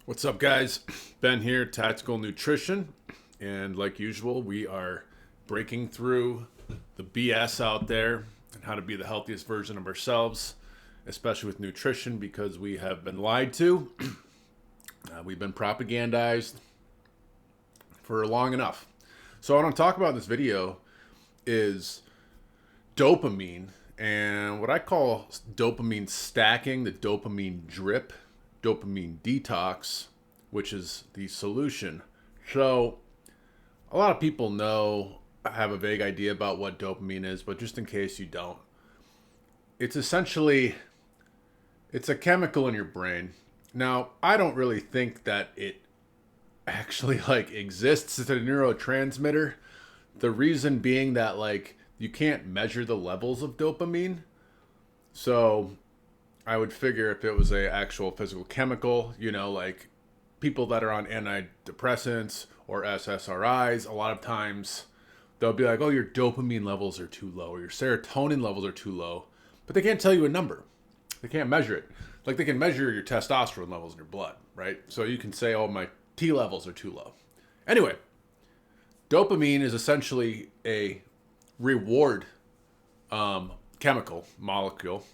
What's up, guys? Ben here, Tactical Nutrition. And like usual, we are breaking through the BS out there and how to be the healthiest version of ourselves, especially with nutrition, because we have been lied to. We've been propagandized for long enough. So, what I want to talk about in this video is dopamine and what I call dopamine stacking, the dopamine drip, dopamine detox, which is the solution. So, a lot of people have a vague idea about what dopamine is, but just in case you don't, it's essentially it's a chemical in your brain. Now, I don't really think that it actually exists as a neurotransmitter. The reason being that you can't measure the levels of dopamine. So I would figure if it was a actual physical chemical, like people that are on antidepressants or SSRIs, a lot of times they'll be like, oh, your dopamine levels are too low or your serotonin levels are too low. But they can't tell you a number. They can't measure it. Like they can measure your testosterone levels in your blood, right? So you can say, oh, my T levels are too low. Anyway, dopamine is essentially a reward chemical molecule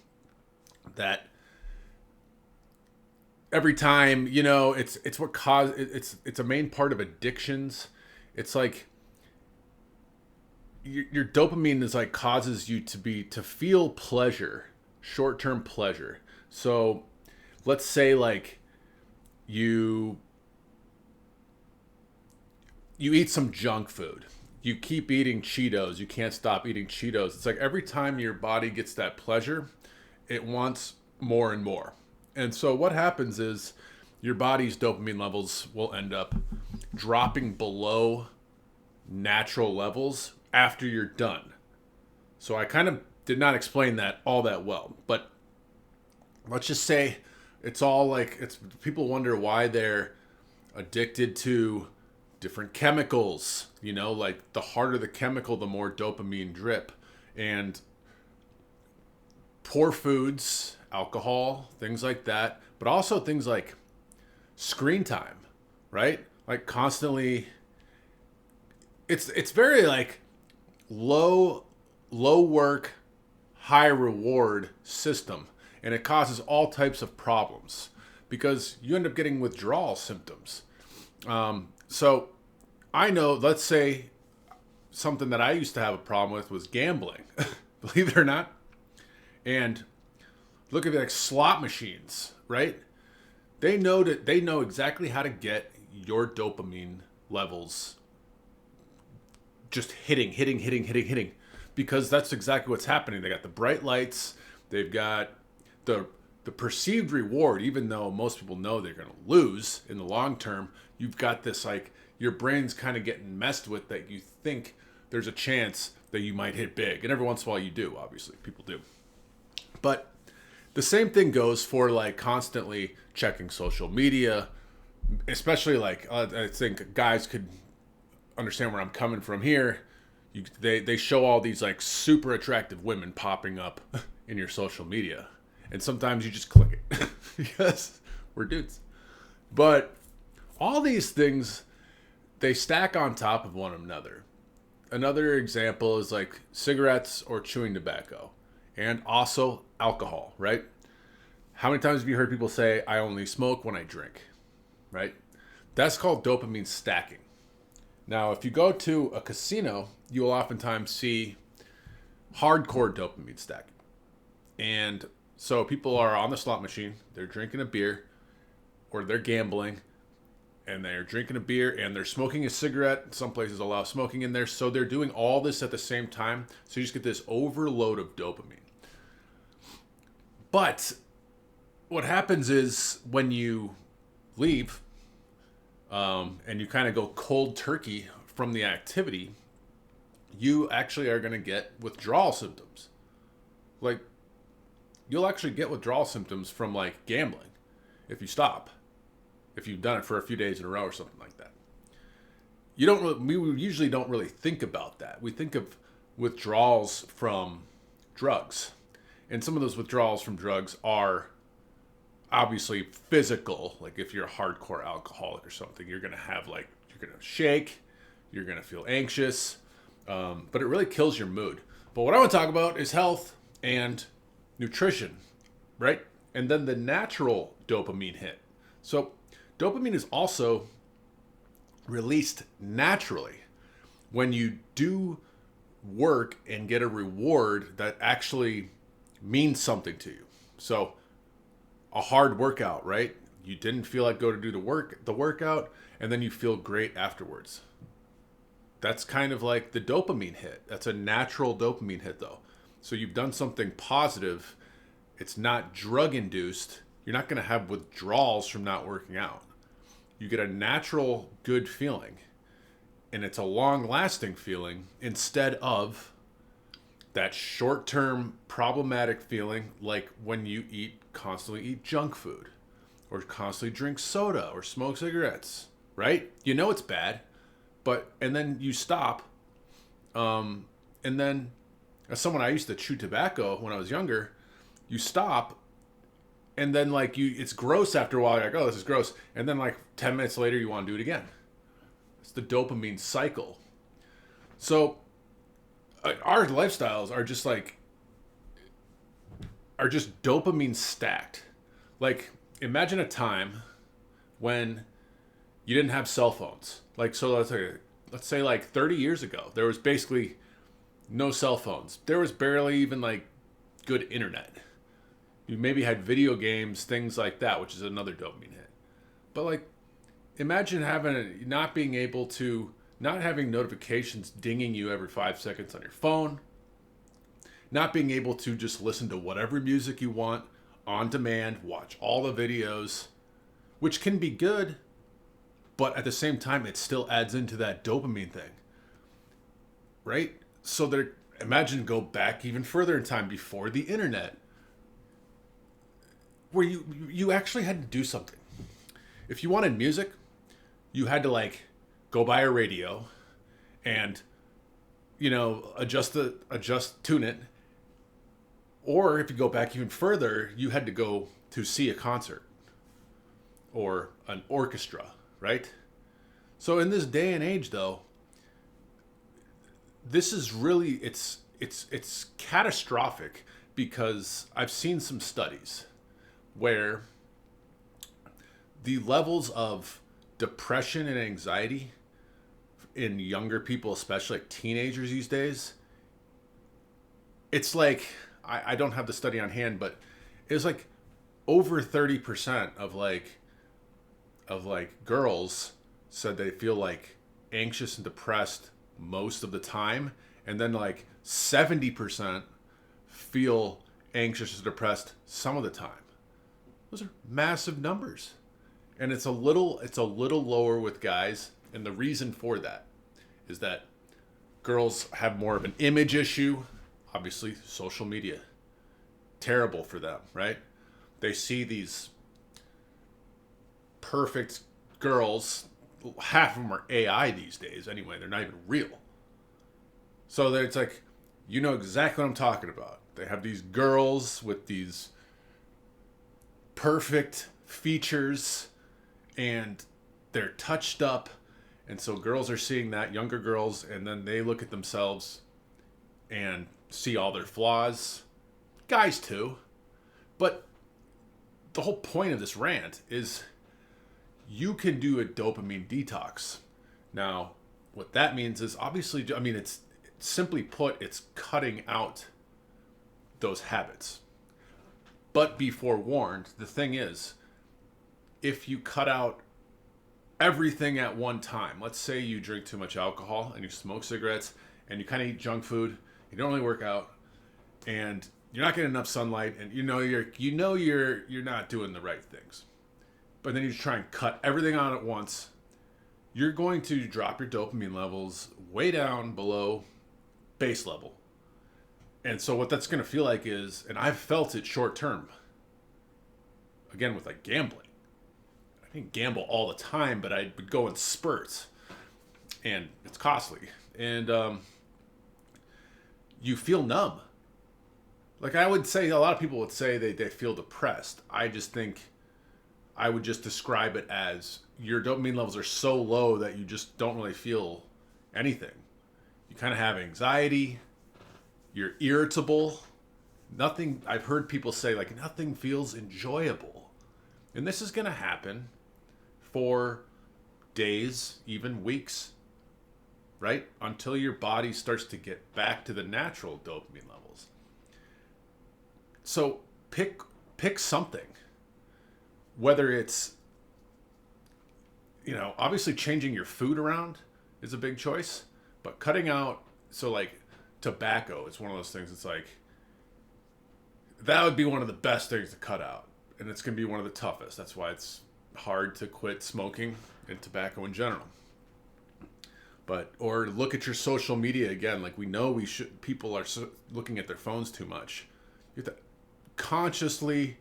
that every time it's what cause it's a main part of addictions. It's like your dopamine is like causes you to feel pleasure, short-term pleasure. So let's say you eat some junk food. You keep eating Cheetos. You can't stop eating Cheetos. It's like every time your body gets that pleasure, it wants more and more. And so what happens is your body's dopamine levels will end up dropping below natural levels after you're done. So I kind of did not explain that all that well, but let's just say it's all it's people wonder why they're addicted to different chemicals, like the harder the chemical, the more dopamine drip. And poor foods, alcohol, things like that, but also things like screen time, right? Like constantly it's very low work, high reward system, and it causes all types of problems because you end up getting withdrawal symptoms. So I know, let's say something that I used to have a problem with was gambling, believe it or not. And look at slot machines, right? They know exactly how to get your dopamine levels just hitting, because that's exactly what's happening. They got the bright lights, they've got the perceived reward, even though most people know they're going to lose in the long term. You've got this your brain's kind of getting messed with, that you think there's a chance that you might hit big, and every once in a while you do. Obviously, people do, but the same thing goes for constantly checking social media, especially I think guys could understand where I'm coming from here. They show all these super attractive women popping up in your social media, and sometimes you just click it because we're dudes. But all these things, they stack on top of one another. Another example is cigarettes or chewing tobacco, and also alcohol, right? How many times have you heard people say, I only smoke when I drink, right? That's called dopamine stacking. Now, if you go to a casino, you will oftentimes see hardcore dopamine stacking. And so people are on the slot machine, they're drinking a beer, or they're gambling, and they're drinking a beer, and they're smoking a cigarette. Some places allow smoking in there. So they're doing all this at the same time. So you just get this overload of dopamine. But what happens is when you leave, and you kind of go cold turkey from the activity, you actually are going to get withdrawal symptoms. You'll actually get withdrawal symptoms from gambling if you stop, if you've done it for a few days in a row or something like that. We usually don't really think about that. We think of withdrawals from drugs, and some of those withdrawals from drugs are obviously physical. Like if you're a hardcore alcoholic or something, you're gonna have like you're gonna shake, you're gonna feel anxious, but it really kills your mood. But what I want to talk about is health and nutrition, right? And then the natural dopamine hit. So dopamine is also released naturally when you do work and get a reward that actually means something to you. So a hard workout, right? You didn't feel like go to do the workout, and then you feel great afterwards. That's kind of like the dopamine hit. That's a natural dopamine hit though. So you've done something positive. It's not drug induced. You're not going to have withdrawals from not working out. You get a natural good feeling, and it's a long lasting feeling instead of that short term problematic feeling like when you constantly eat junk food or constantly drink soda or smoke cigarettes, right? You know it's bad, and then you stop. And then as someone, I used to chew tobacco when I was younger, you stop, and then like it's gross after a while. You're like, oh, this is gross. And then like 10 minutes later, you want to do it again. It's the dopamine cycle. So our lifestyles are just dopamine stacked. Like imagine a time when you didn't have cell phones. Like, so let's say like 30 years ago, there was basically no cell phones. There was barely even like good internet. You maybe had video games, things like that, which is another dopamine hit. But like, imagine not having notifications dinging you every 5 seconds on your phone, not being able to just listen to whatever music you want on demand, watch all the videos, which can be good, but at the same time, it still adds into that dopamine thing, right? So imagine go back even further in time before the internet, where you actually had to do something. If you wanted music, you had to like go buy a radio and, tune it. Or if you go back even further, you had to go to see a concert or an orchestra, right? So in this day and age though, this is really, it's catastrophic, because I've seen some studies where the levels of depression and anxiety in younger people, especially like teenagers these days, it's like, I don't have the study on hand, but it's like over 30% of girls said they feel like anxious and depressed most of the time, and then like 70% feel anxious and depressed some of the time. Those are massive numbers. And it's a little lower with guys, and the reason for that is that girls have more of an image issue. Obviously, social media, terrible for them, right? They see these perfect girls. Half of them are AI these days anyway. They're not even real. So it's like, you know exactly what I'm talking about. They have these girls with these perfect features, and they're touched up. And so girls are seeing that, younger girls, and then they look at themselves and see all their flaws. Guys too. But the whole point of this rant is you can do a dopamine detox. Now, what that means is obviously, it's simply put, it's cutting out those habits. But be forewarned, the thing is, if you cut out everything at one time, let's say you drink too much alcohol and you smoke cigarettes and you kind of eat junk food, you don't really work out, and you're not getting enough sunlight, and you're not doing the right things. But then you try and cut everything out at once, you're going to drop your dopamine levels way down below base level. And so what that's going to feel like is, and I've felt it short term, again with like gambling. I didn't gamble all the time, but I would go in spurts, and it's costly. And you feel numb. Like I would say, a lot of people would say they feel depressed. I just think I would just describe it as your dopamine levels are so low that you just don't really feel anything. You kind of have anxiety, you're irritable. Nothing, I've heard people say like nothing feels enjoyable. And this is going to happen for days, even weeks, right? Until your body starts to get back to the natural dopamine levels. So pick something. Whether it's, obviously changing your food around is a big choice, but cutting out, so like tobacco, it's one of those things. It's like, that would be one of the best things to cut out. And it's going to be one of the toughest. That's why it's hard to quit smoking and tobacco in general. Or look at your social media again. Like people are looking at their phones too much. You have to consciously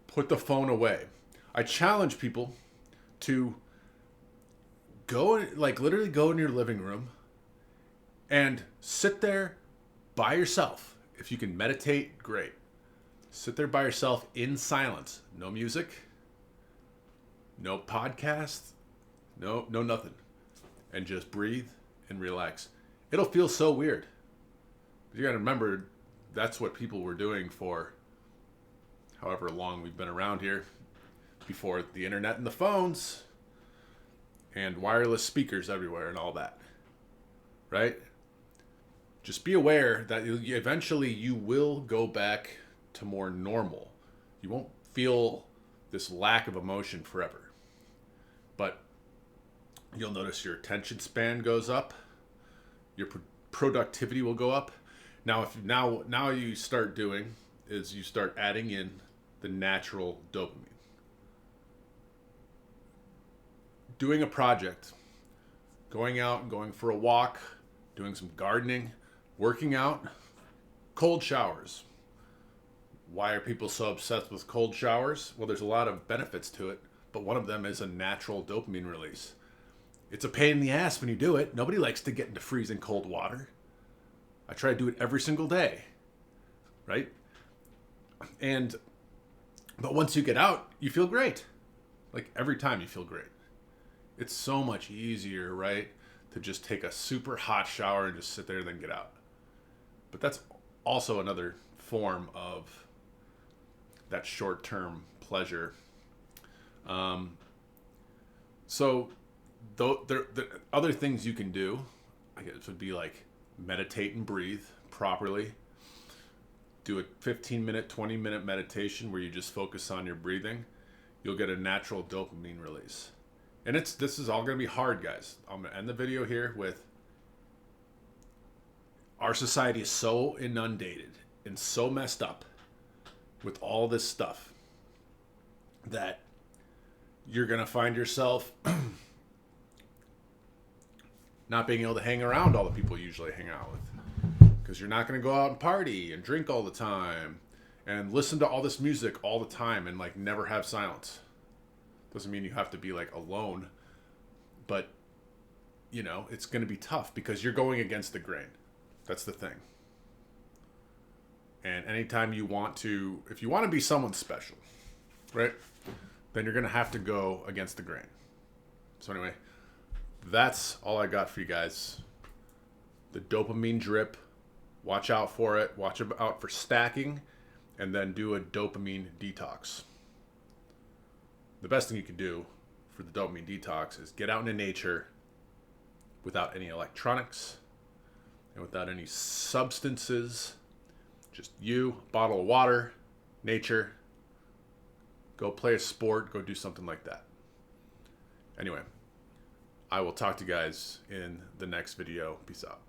put the phone away. I challenge people to literally go in your living room and sit there by yourself. If you can meditate, great. Sit there by yourself in silence. No music, no podcast, no nothing. And just breathe and relax. It'll feel so weird. But you gotta remember, that's what people were doing for however long we've been around here, before the internet and the phones and wireless speakers everywhere and all that, right? Just be aware that eventually you will go back to more normal. You won't feel this lack of emotion forever, but you'll notice your attention span goes up, your productivity will go up. Now, now you start doing is you start adding in the natural dopamine. Doing a project, going out and going for a walk, doing some gardening, working out, cold showers. Why are people so obsessed with cold showers? Well, there's a lot of benefits to it, but one of them is a natural dopamine release. It's a pain in the ass when you do it. Nobody likes to get into freezing cold water. I try to do it every single day, right? But once you get out, you feel great. Like every time you feel great. It's so much easier, right, to just take a super hot shower and just sit there and then get out. But that's also another form of that short-term pleasure. So the other things you can do, I guess, would be like meditate and breathe properly. Do a 15-minute, 20-minute meditation where you just focus on your breathing. You'll get a natural dopamine release. And this is all going to be hard, guys. I'm going to end the video here with, our society is so inundated and so messed up with all this stuff that you're going to find yourself not being able to hang around all the people you usually hang out with. Because you're not going to go out and party and drink all the time and listen to all this music all the time and like never have silence. Doesn't mean you have to be like alone, but it's going to be tough because you're going against the grain. That's the thing. And anytime if you want to be someone special, right, then you're going to have to go against the grain. So anyway, that's all I got for you guys. The dopamine drip, watch out for it. Watch out for stacking, and then do a dopamine detox. The best thing you can do for the dopamine detox is get out into nature without any electronics and without any substances. Just you, bottle of water, nature. Go play a sport. Go do something like that. Anyway, I will talk to you guys in the next video. Peace out.